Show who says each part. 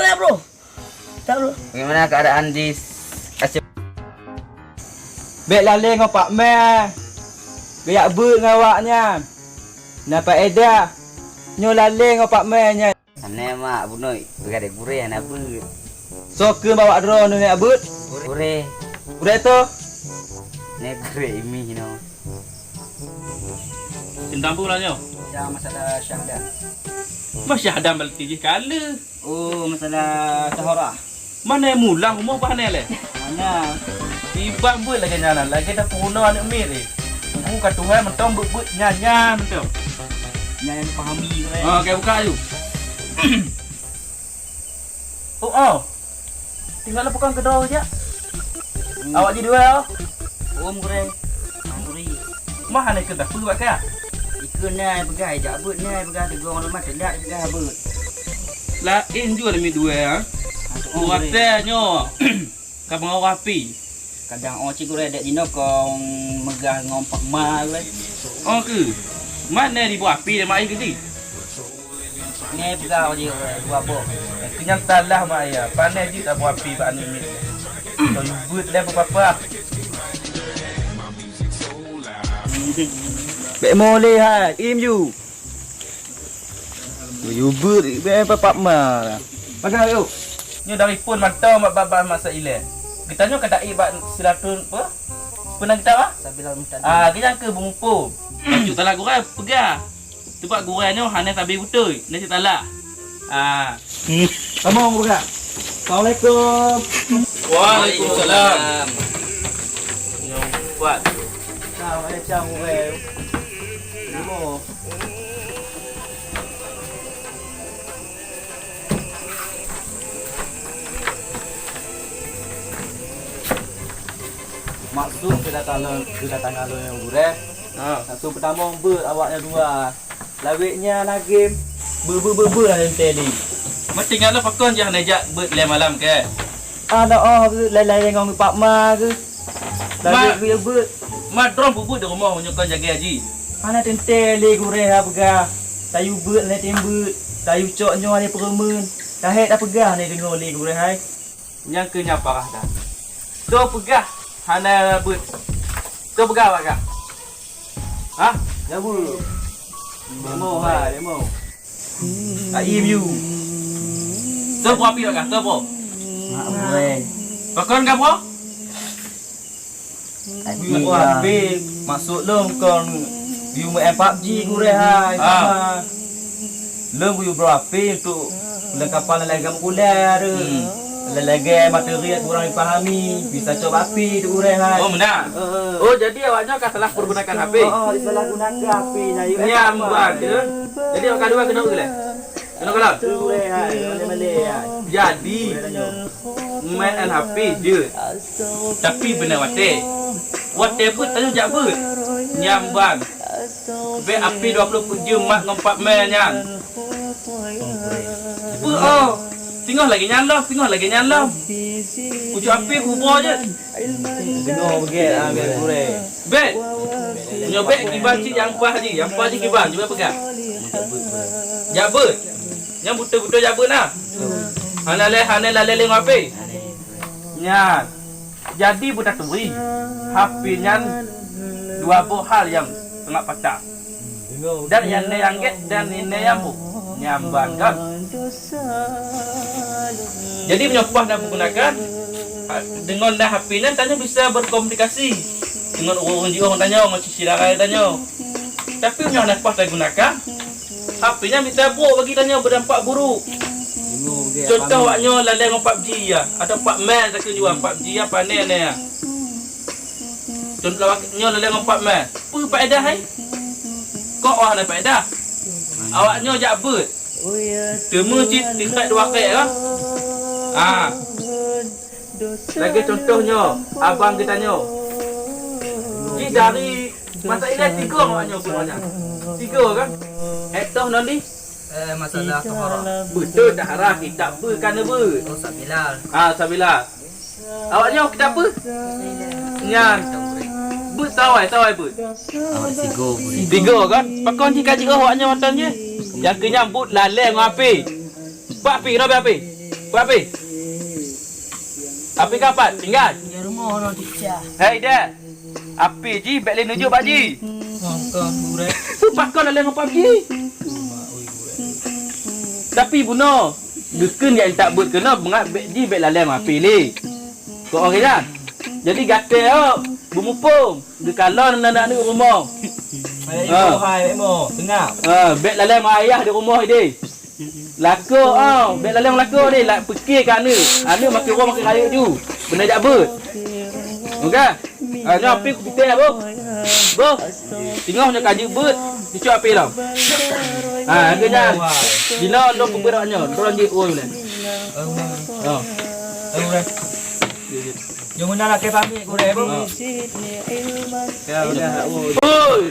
Speaker 1: ya bro. Tak bro.
Speaker 2: Bagaimana keadaan di Aceh?
Speaker 3: Bek lalai dengan Pak Mel. Biar ber dengan awaknya. Nampak Eda. Nyo lalai dengan Pak Melnya.
Speaker 2: Ane mak bunoi, berada gurih anak ber.
Speaker 3: So ke bawa drone ni abut.
Speaker 2: Gurih.
Speaker 3: Udah tu.
Speaker 2: Ne gurih imi no.
Speaker 4: Tentang pula nyo.
Speaker 2: Ya masalah syahdan.
Speaker 4: Masih ada balik tiji kala.
Speaker 2: Oh masalah tahara.
Speaker 4: Mana yang mulang umur pahanai le?
Speaker 2: Mana?
Speaker 4: Tiba buat lagi nyana lagi dah puna anak mir ni. Aku kat Tuhan mentong buat nyanyi mentong.
Speaker 2: Yang fahami tu kan.
Speaker 4: Ah, kayak buka you. Oh. Tinggal pegang kedua je. Awak jadi dua.
Speaker 2: Gurih. Gurih.
Speaker 4: Mah ni kedah pu buat kaya.
Speaker 2: Ikut ni pegai jak abut ni pegai tegung rumah tidak pegai abut.
Speaker 4: Lain juga demi dua ah. Kuatnya. Kau mengawal api.
Speaker 2: Kadang orang cikgu redek dino kau megah ngompak mal.
Speaker 4: Oh ke? Mana di buah api dia mai ke ni?
Speaker 2: Ni pegai dia dua bok.
Speaker 4: Kenyang talah mak ayah. Panas je tak buah api pak anu ni. Kau buat dah apa-apa.
Speaker 3: Bek moleh ha. Im you. You ber bek Pak Mel.
Speaker 4: Pakai yuk. Ni dari pun mantau mak baba masa ile. Kita nyo kada ibat silatun apa? Pernah kita apa?
Speaker 2: Sabilal mutad.
Speaker 4: Ah, kita ke bumpu. Ju talah gurau pegah. Sebab gurau nyo hanya tabi betul. Ni talah. Ah.
Speaker 3: Kamu buka. Assalamualaikum.
Speaker 4: Waalaikumsalam. Yo buat.
Speaker 3: Assalamualaikum weh. Limo. Maksud kedatangan lo yang gureh.
Speaker 4: Ha.
Speaker 3: Satu pertama ber awaknya dua. Lawiknya lagi ber lah yang tadi.
Speaker 4: Mesti ngalo pakon je najak bet le malam ke.
Speaker 3: Ada lain-lain dengan Pak Ma ke. Lawik dia ber.
Speaker 4: Mak drom bubut di rumah nyokon jaga haji.
Speaker 3: Mana tenteli gureh ha pegah. Tayu ber ni tembut. Tayu cok nyo ni peremen. Dah dah pegah ni dengar li gureh hai.
Speaker 4: Yang ke nyaparah dah. Tu pegah hana bet. Tu pegah awak kah? Ha?
Speaker 3: Jabu. Demo ha, demo. Aim you.
Speaker 4: Tu buat api kah? Tu apa?
Speaker 3: Mak gureh.
Speaker 4: Pakon kah bro?
Speaker 3: Wah, be masuk lom kon you main PUBG gureh hai.
Speaker 4: Ah.
Speaker 3: Lom you berapa untuk lengkapan lagi mukular tu. Lagi materi kurang dipahami, bisa coba api tu gureh hai.
Speaker 4: Oh benar. Oh jadi awaknya akan salah pergunakan HP.
Speaker 3: Oh, salah gunakan HP nya you.
Speaker 4: Ni amban je. Jadi awak kedua kena ke? Kena kalau?
Speaker 3: Tu gureh hai, boleh hai.
Speaker 4: Jadi main HP je. Tapi benar watik. Watik pun tanya jak ber. Nyambang. Be api 20 jam mak ngompak mainnya. Oh. Tengok lagi nyala. Pucuk api kubur je.
Speaker 3: Dengar begitu ah gureh.
Speaker 4: Bet. Nyobek kibar cik yang pah je. Yang pah je kibar. Cuba pegang. Jabut. Yang betul-betul jabut lah. Hana lalai dengan api. Nyan. Jadi budak turi. HP nyan dua buah hal yang tengah patah. Dan yang ni yang get dan ini yang bu. Nyambang kan. Jadi penyopah dah menggunakan dengan dah HP ni tanya bisa berkomunikasi dengan orang jiwa tanya macam silarai tanya. Tapi punya nak pas dah gunakan HP nya bisa buruk bagi tanya berdampak buruk. Contoh awaknya lalai dengan PUBG ya atau Pak Man tak jual PUBG ya panen ni ya. Contoh awaknya lalai dengan Pak Man. Apa faedah hai? Kok orang ada faedah? Awaknya jak ber. Temu cik tingkat dua kek kan? Ah. Lagi contohnya, abang kita tanya. Cik dari masa ini 3 awaknya punya. 3 kan? Etoh nanti
Speaker 2: Masalah tahara.
Speaker 4: betul tahara kita ber kan ber.
Speaker 2: Oh sabilal.
Speaker 4: Ah, sabila. Awaknya kita apa? Nyan. Ber tawai ber.
Speaker 2: Awak sigo.
Speaker 4: 3 kan? Pakon jika awaknya macamnya. Yang kenyambut lalai dengan api. Pak api, kenapa api? Buat api? Api kapan? Tinggal?
Speaker 1: Di rumah orang teacher.
Speaker 4: Hei dah. Api ji, bek lain nunjuk Pak Ji.
Speaker 2: Ngongkong gurek.
Speaker 4: Pakar lah dengan Pak Ji. Tapi buno, deken yang tak buat kena bengat bek ji bek lalai api ni. Kau orang kan? Jadi gatal oh, bumupung. Dia kalau anak-anak ni rumah.
Speaker 3: Ayah ibu hai mo, tengah.
Speaker 4: Bek lalai mak ayah di rumah dia. Lako bek lalai lako dia, lak fikir kan ni. Anu makin orang makin raya ju. Benda jak ber. Okey. Ni api ku pitai bu. Bu. Tengah nya kaji ber, cucuk api dah. Agaknya. Dina lo pemberaknya, dorang je oi bulan.
Speaker 3: Jom nak ke pamit ku re bu.
Speaker 1: Masjid ni ilman.
Speaker 3: Ya udah.
Speaker 4: Oi.